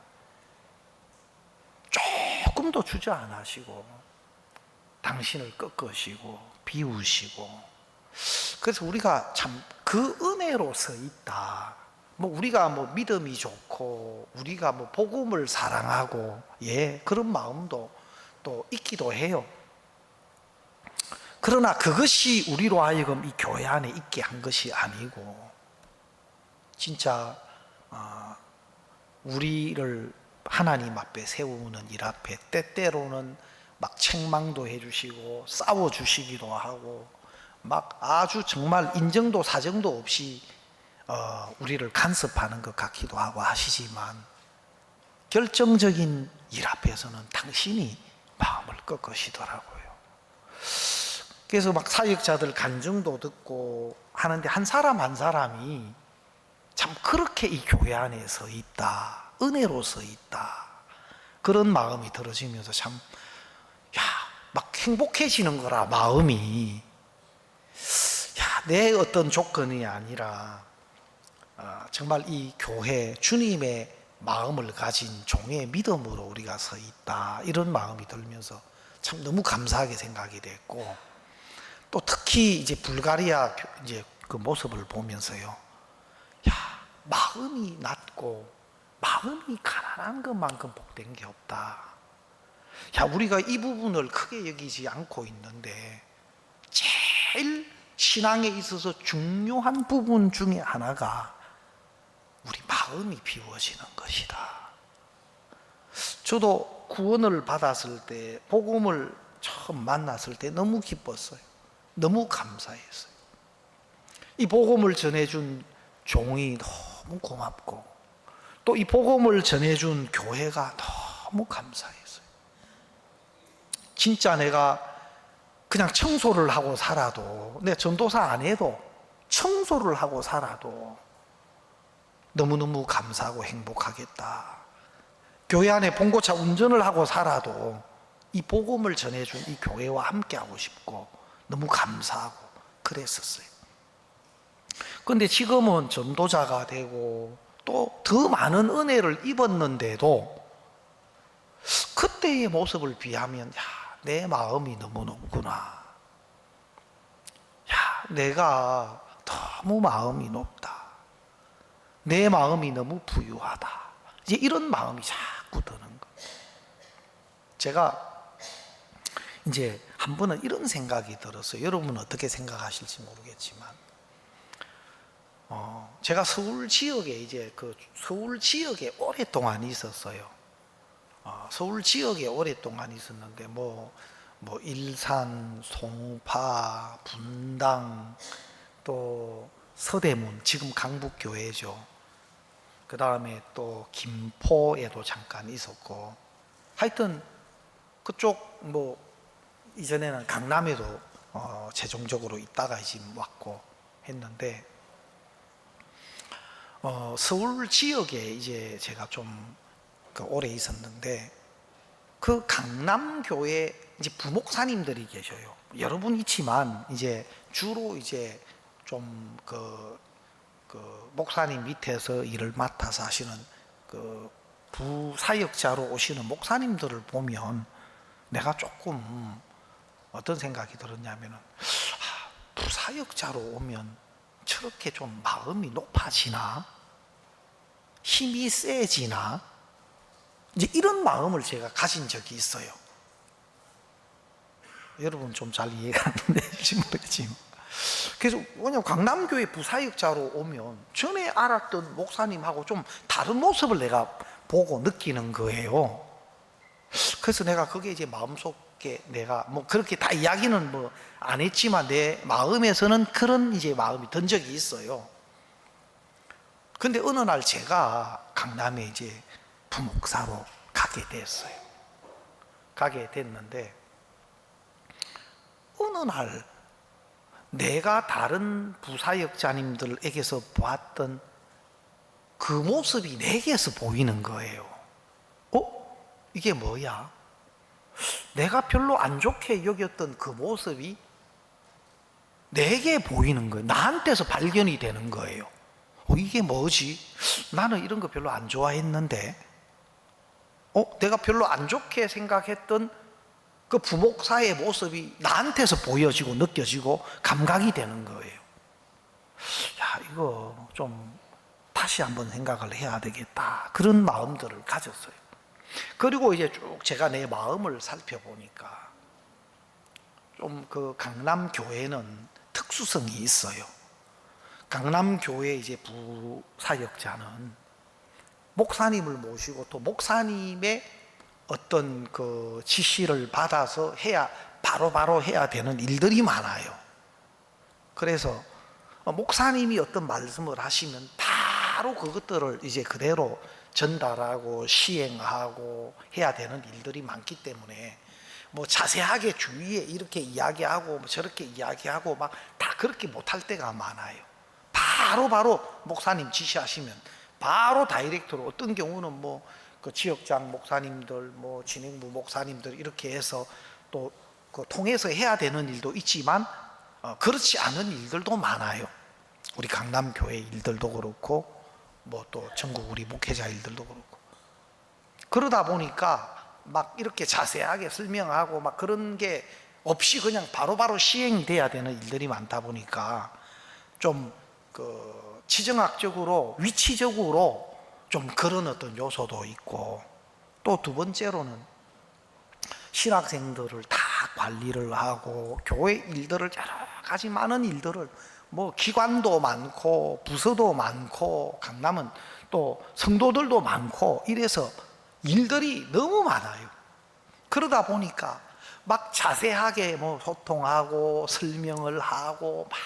조금도 주저안하시고 당신을 꺾으시고 비우시고. 그래서 우리가 참 그 은혜로 서 있다. 우리가 믿음이 좋고 우리가 복음을 사랑하고 그런 마음도 또 있기도 해요. 그러나 그것이 우리로 하여금 이 교회 안에 있게 한 것이 아니고 진짜 우리를 하나님 앞에 세우는 일 앞에 때때로는 막 책망도 해주시고 싸워주시기도 하고 막 아주 정말 인정도 사정도 없이 우리를 간섭하는 것 같기도 하고 하시지만 결정적인 일 앞에서는 당신이 마음을 꺾으시더라고요. 그래서 막 사역자들 간증도 듣고 하는데 한 사람 한 사람이 참 그렇게 이 교회 안에 서 있다, 은혜로 서 있다, 그런 마음이 들어지면서 참 막 행복해지는 거라. 마음이 내 어떤 조건이 아니라 정말 이 교회 주님의 마음을 가진 종의 믿음으로 우리가 서 있다, 이런 마음이 들면서 참 너무 감사하게 생각이 됐고, 또 특히 이제 불가리아 이제 그 모습을 보면서요, 야, 마음이 낮고 마음이 가난한 것만큼 복된 게 없다. 야, 우리가 이 부분을 크게 여기지 않고 있는데 제일 신앙에 있어서 중요한 부분 중에 하나가 우리 마음이 비워지는 것이다. 저도 구원을 받았을 때, 복음을 처음 만났을 때 너무 기뻤어요. 너무 감사했어요. 이 복음을 전해준 종이 너무 고맙고, 또 이 복음을 전해준 교회가 너무 감사했어요. 진짜 내가 그냥 청소를 하고 살아도, 내 전도사 안 해도 청소를 하고 살아도 너무너무 감사하고 행복하겠다. 교회 안에 봉고차 운전을 하고 살아도 이 복음을 전해준 이 교회와 함께 하고 싶고 너무 감사하고 그랬었어요. 그런데 지금은 전도자가 되고 또 더 많은 은혜를 입었는데도 그때의 모습을 비하면, 야, 내 마음이 너무 높구나. 야, 내가 너무 마음이 높다. 내 마음이 너무 부유하다. 이제 이런 마음이 자꾸 드는 거예요. 제가 이제 한 번은 이런 생각이 들었어요. 여러분은 어떻게 생각하실지 모르겠지만, 제가 서울 지역에 오랫동안 있었어요. 서울 지역에 오랫동안 있었는데 일산, 송파, 분당, 또 서대문, 지금 강북교회죠. 그 다음에 또 김포에도 잠깐 있었고, 하여튼 그쪽 이전에는 강남에도 최종적으로 있다가 이제 왔고 했는데, 서울 지역에 이제 제가 좀 오래 있었는데, 그 강남교회 이제 부목사님들이 계셔요. 여러분 있지만 이제 주로 이제 좀 목사님 밑에서 일을 맡아서 하시는 그 부사역자로 오시는 목사님들을 보면 내가 조금 어떤 생각이 들었냐면은, 부사역자로 오면 저렇게 좀 마음이 높아지나? 힘이 세지나? 이제 이런 마음을 제가 가진 적이 있어요. 여러분 좀 잘 이해가 안 되실지 모르겠지만, 그래서 왜냐면 강남교회 부사역자로 오면 전에 알았던 목사님하고 좀 다른 모습을 내가 보고 느끼는 거예요. 그래서 내가 그게 이제 마음속에, 내가 그렇게 다 이야기는 안 했지만 내 마음에서는 그런 이제 마음이 든 적이 있어요. 근데 어느 날 제가 강남에 이제 부목사로 가게 됐어요. 가게 됐는데, 어느 날 내가 다른 부사역자님들에게서 보았던 그 모습이 내게서 보이는 거예요. 이게 뭐야? 내가 별로 안 좋게 여겼던 그 모습이 내게 보이는 거예요. 나한테서 발견이 되는 거예요. 이게 뭐지? 나는 이런 거 별로 안 좋아했는데, 내가 별로 안 좋게 생각했던 그 부목사의 모습이 나한테서 보여지고 느껴지고 감각이 되는 거예요. 야, 이거 좀 다시 한번 생각을 해야 되겠다, 그런 마음들을 가졌어요. 그리고 이제 쭉 제가 내 마음을 살펴보니까 좀 그 강남 교회는 특수성이 있어요. 강남 교회 이제 부사역자는 목사님을 모시고 또 목사님의 어떤 그 지시를 받아서 바로바로 해야 되는 일들이 많아요. 그래서 목사님이 어떤 말씀을 하시면 바로 그것들을 이제 그대로 전달하고 시행하고 해야 되는 일들이 많기 때문에 자세하게 주위에 이렇게 이야기하고 저렇게 이야기하고 막 다 그렇게 못할 때가 많아요. 바로 목사님 지시하시면 바로 다이렉트로, 어떤 경우는 그 지역장 목사님들, 진행부 목사님들 이렇게 해서 또 그 통해서 해야 되는 일도 있지만 그렇지 않은 일들도 많아요. 우리 강남교회 일들도 그렇고 뭐 또 전국 우리 목회자 일들도 그렇고, 그러다 보니까 막 이렇게 자세하게 설명하고 막 그런 게 없이 그냥 바로바로 시행이 돼야 되는 일들이 많다 보니까 좀 그 지정학적으로 위치적으로 좀 그런 어떤 요소도 있고, 또 두 번째로는 신학생들을 다 관리를 하고 교회 일들을 여러 가지 많은 일들을 뭐 기관도 많고 부서도 많고 강남은 또 성도들도 많고 이래서 일들이 너무 많아요. 그러다 보니까 막 자세하게 뭐 소통하고 설명을 하고 막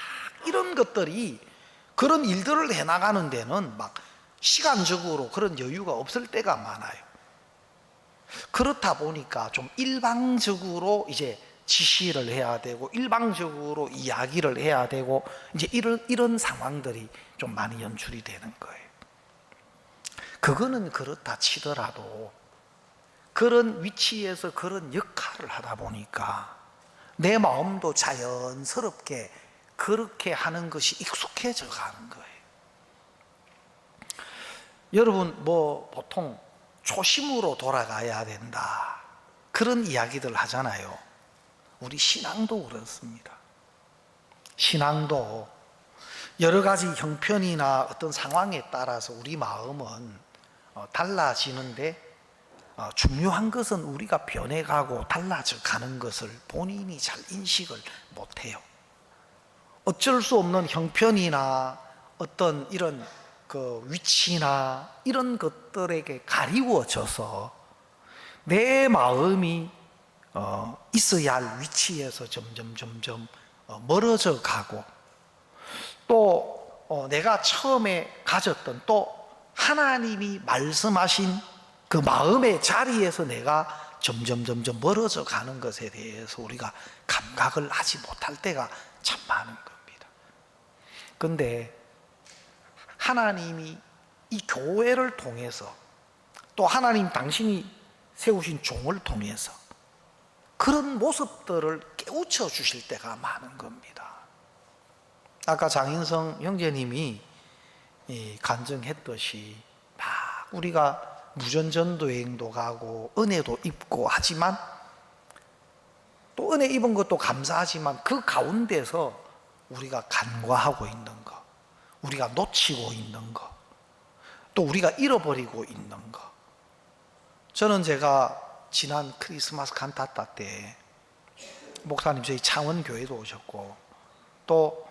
이런 것들이, 그런 일들을 해나가는 데는 막 시간적으로 그런 여유가 없을 때가 많아요. 그렇다 보니까 좀 일방적으로 이제 지시를 해야 되고 일방적으로 이야기를 해야 되고 이제 이런 상황들이 좀 많이 연출이 되는 거예요. 그거는 그렇다 치더라도 그런 위치에서 그런 역할을 하다 보니까 내 마음도 자연스럽게 그렇게 하는 것이 익숙해져 가는 거예요. 여러분 뭐 보통 초심으로 돌아가야 된다 그런 이야기들 하잖아요. 우리 신앙도 그렇습니다. 신앙도 여러 가지 형편이나 어떤 상황에 따라서 우리 마음은 달라지는데 중요한 것은 우리가 변해가고 달라져 가는 것을 본인이 잘 인식을 못해요. 어쩔 수 없는 형편이나 어떤 이런 그 위치나 이런 것들에게 가리워져서 내 마음이 있어야 할 위치에서 점점 멀어져 가고, 또 내가 처음에 가졌던 또 하나님이 말씀하신 그 마음의 자리에서 내가 점점 멀어져 가는 것에 대해서 우리가 감각을 하지 못할 때가 참 많은 겁니다. 그런데 하나님이 이 교회를 통해서 또 하나님 당신이 세우신 종을 통해서 그런 모습들을 깨우쳐 주실 때가 많은 겁니다. 아까 장인성 형제님이 간증했듯이 막 우리가 무전전도 여행도 가고 은혜도 입고 하지만 또 은혜 입은 것도 감사하지만 그 가운데서 우리가 간과하고 있는 거, 우리가 놓치고 있는 거, 또 우리가 잃어버리고 있는 거. 저는 제가 지난 크리스마스 칸타타 때 목사님 저희 창원교회도 오셨고 또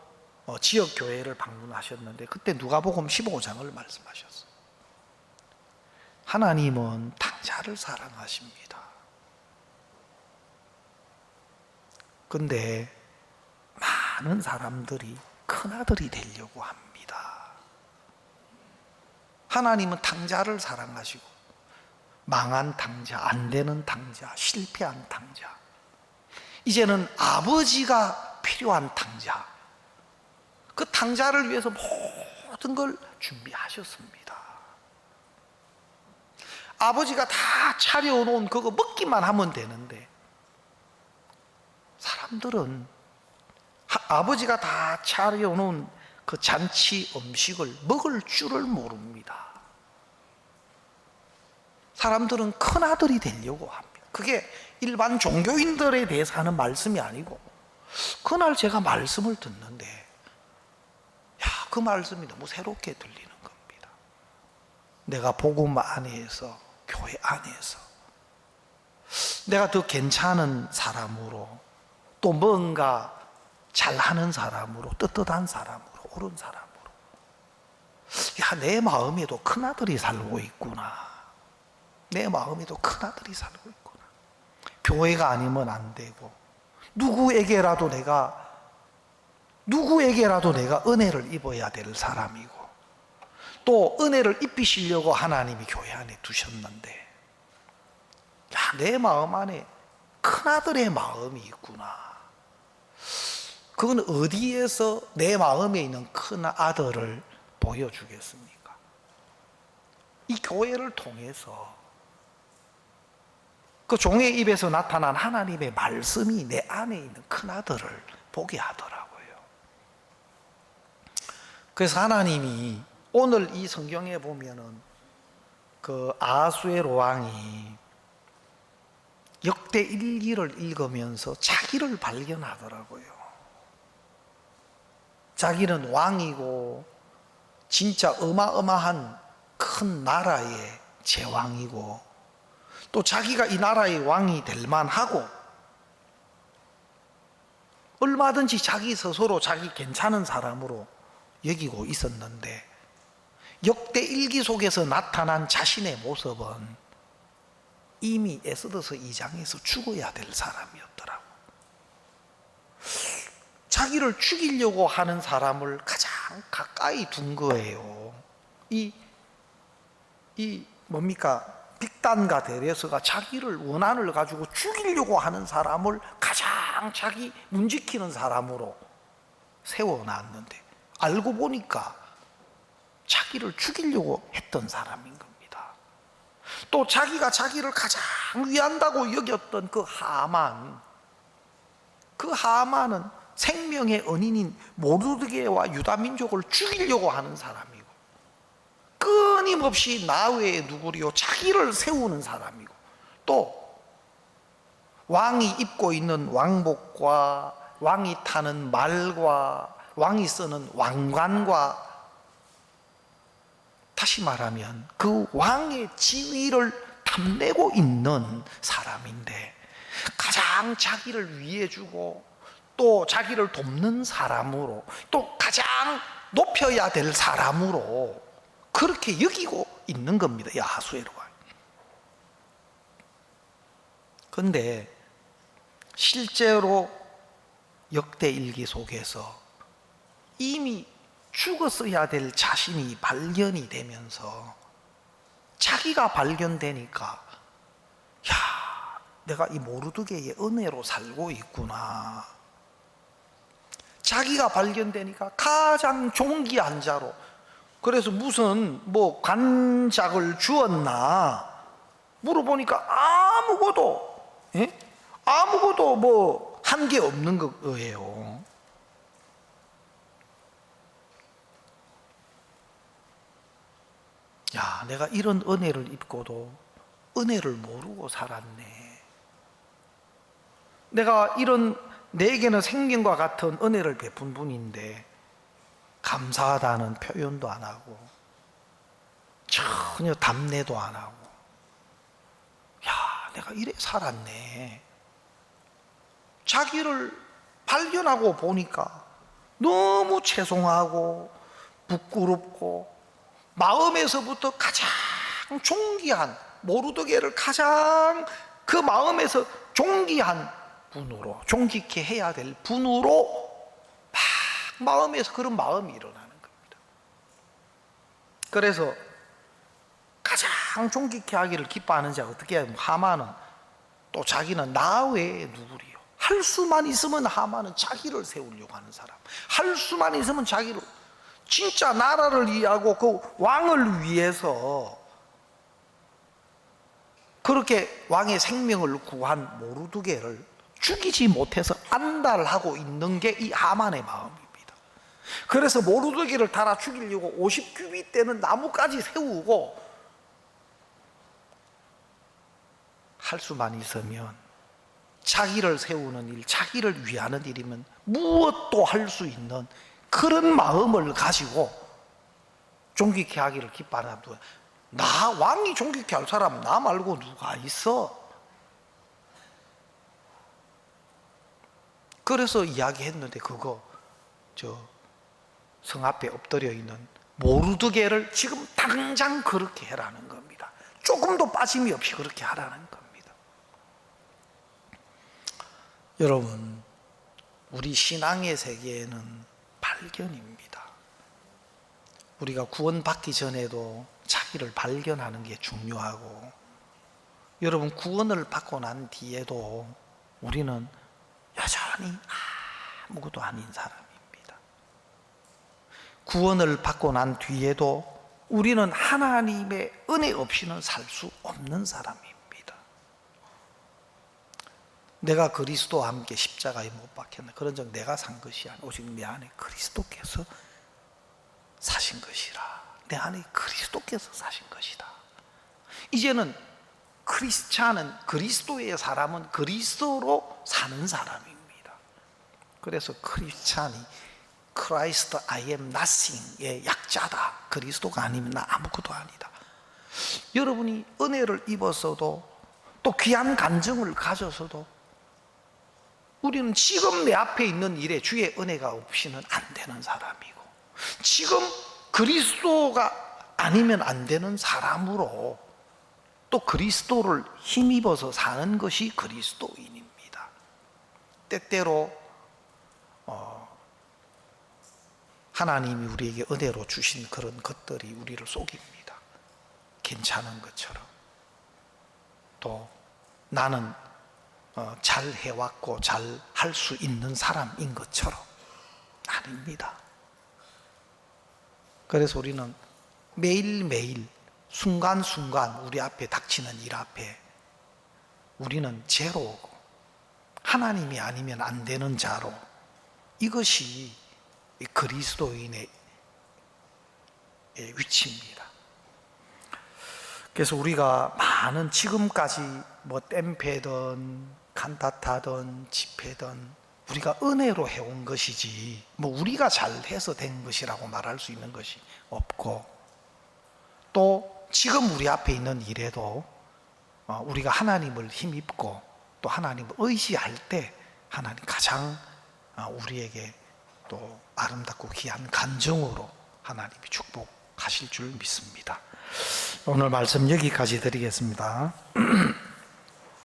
지역교회를 방문하셨는데 그때 누가복음 15장을 말씀하셨어요. 하나님은 탕자를 사랑하십니다. 근데 많은 사람들이 큰아들이 되려고 합니다. 하나님은 탕자를 사랑하시고 망한 탕자, 안 되는 탕자, 실패한 탕자, 이제는 아버지가 필요한 탕자, 그 탕자를 위해서 모든 걸 준비하셨습니다. 아버지가 다 차려놓은 그거 먹기만 하면 되는데 사람들은 아버지가 다 차려놓은 그 잔치 음식을 먹을 줄을 모릅니다. 사람들은 큰아들이 되려고 합니다. 그게 일반 종교인들에 대해서 하는 말씀이 아니고, 그날 제가 말씀을 듣는데 그 말씀이 너무 새롭게 들리는 겁니다. 내가 복음 안에서, 교회 안에서 내가 더 괜찮은 사람으로, 또 뭔가 잘하는 사람으로, 떳떳한 사람으로, 옳은 사람으로, 내 마음에도 큰아들이 살고 있구나, 내 마음에도 큰아들이 살고 있구나. 교회가 아니면 안 되고 누구에게라도 내가 은혜를 입어야 될 사람이고, 또 은혜를 입히시려고 하나님이 교회 안에 두셨는데 내 마음 안에 큰아들의 마음이 있구나. 그건 어디에서 내 마음에 있는 큰아들을 보여주겠습니까? 이 교회를 통해서 그 종의 입에서 나타난 하나님의 말씀이 내 안에 있는 큰아들을 보게 하더라고요. 그래서 하나님이 오늘 이 성경에 보면은 그 아하수에로 왕이 역대 일기를 읽으면서 자기를 발견하더라고요. 자기는 왕이고 진짜 어마어마한 큰 나라의 제왕이고 또 자기가 이 나라의 왕이 될 만하고 얼마든지 자기 스스로 자기 괜찮은 사람으로 여기고 있었는데 역대 일기 속에서 나타난 자신의 모습은 이미 에스더서 2장에서 죽어야 될 사람이었더라고. 자기를 죽이려고 하는 사람을 가장 가까이 둔 거예요. 이 뭡니까? 빅단과 데레스가 자기를 원한을 가지고 죽이려고 하는 사람을 가장 자기 문지키는 사람으로 세워놨는데 알고 보니까 자기를 죽이려고 했던 사람인 겁니다. 또 자기가 자기를 가장 위한다고 여겼던 그 하만은 생명의 은인인 모르드게와 유다 민족을 죽이려고 하는 사람이고 끊임없이 나 외에 누구리요 자기를 세우는 사람이고 또 왕이 입고 있는 왕복과 왕이 타는 말과 왕이 쓰는 왕관과 다시 말하면 그 왕의 지위를 탐내고 있는 사람인데 가장 자기를 위해주고 또 자기를 돕는 사람으로 또 가장 높여야 될 사람으로 그렇게 여기고 있는 겁니다. 이 아하수에로가. 그런데 실제로 역대일기 속에서 이미 죽었어야 될 자신이 발견이 되면서 자기가 발견되니까 야, 내가 이 모르드게의 은혜로 살고 있구나. 자기가 발견되니까 가장 존귀한 자로, 그래서 무슨 뭐 관작을 주었나 물어보니까 아무것도 뭐 한 게 없는 거예요. 야, 내가 이런 은혜를 입고도 은혜를 모르고 살았네. 내가 이런 내게는 생명과 같은 은혜를 베푼 분인데 감사하다는 표현도 안 하고 전혀 답례도 안 하고, 야, 내가 이래 살았네. 자기를 발견하고 보니까 너무 죄송하고 부끄럽고 마음에서부터 가장 존귀한 모르드게를 가장 그 마음에서 존귀한 분으로, 존귀케 해야 될 분으로 막 마음에서 그런 마음이 일어나는 겁니다. 그래서 가장 존귀케 하기를 기뻐하는 자가 어떻게 하면 하만은 또 자기는 나 외에 누구리요? 할 수만 있으면 하만은 자기를 세우려고 하는 사람, 할 수만 있으면 자기를, 진짜 나라를 위하고 그 왕을 위해서 그렇게 왕의 생명을 구한 모르드게를 죽이지 못해서 안달하고 있는 게 이 하만의 마음입니다. 그래서 모르드게를 달아 죽이려고 50규빗 되는 나무까지 세우고 할 수만 있으면 자기를 세우는 일, 자기를 위하는 일이면 무엇도 할 수 있는 그런 마음을 가지고 존귀케 하기를 기뻐하는 사람, 나 왕이 존귀케 할 사람 나 말고 누가 있어? 그래서 이야기했는데 그거 저 성 앞에 엎드려 있는 모르드게를 지금 당장 그렇게 해라는 겁니다. 조금도 빠짐이 없이 그렇게 하라는 겁니다. 여러분, 우리 신앙의 세계에는 발견입니다. 우리가 구원받기 전에도 자기를 발견하는 게 중요하고, 여러분 구원을 받고 난 뒤에도 우리는 여전히 아무것도 아닌 사람입니다. 구원을 받고 난 뒤에도 우리는 하나님의 은혜 없이는 살 수 없는 사람입니다. 내가 그리스도와 함께 십자가에 못 박혔네, 그런 적 내가 산 것이 아니라 오직 내 안에 그리스도께서 사신 것이라. 내 안에 그리스도께서 사신 것이다. 이제는 크리스찬은, 그리스도의 사람은 그리스도로 사는 사람입니다. 그래서 크리스찬이 Christ I am nothing의 약자다. 그리스도가 아니면 나 아무것도 아니다. 여러분이 은혜를 입었어도 또 귀한 간증을 가져서도 우리는 지금 내 앞에 있는 일에 주의 은혜가 없이는 안 되는 사람이고, 지금 그리스도가 아니면 안 되는 사람으로 또 그리스도를 힘입어서 사는 것이 그리스도인입니다. 때때로 하나님이 우리에게 은혜로 주신 그런 것들이 우리를 속입니다. 괜찮은 것처럼, 또 나는 잘 해왔고 잘 할 수 있는 사람인 것처럼. 아닙니다. 그래서 우리는 매일매일 순간순간 우리 앞에 닥치는 일 앞에 우리는 제로고 하나님이 아니면 안 되는 자로, 이것이 그리스도인의 위치입니다. 그래서 우리가 많은 지금까지 뭐 댐패든 칸타타든 집회든 우리가 은혜로 해온 것이지 뭐 우리가 잘해서 된 것이라고 말할 수 있는 것이 없고, 또 지금 우리 앞에 있는 일에도 우리가 하나님을 힘입고 또 하나님을 의지할 때 하나님 가장 우리에게 또 아름답고 귀한 간증으로 하나님이 축복하실 줄 믿습니다. 오늘 말씀 여기까지 드리겠습니다.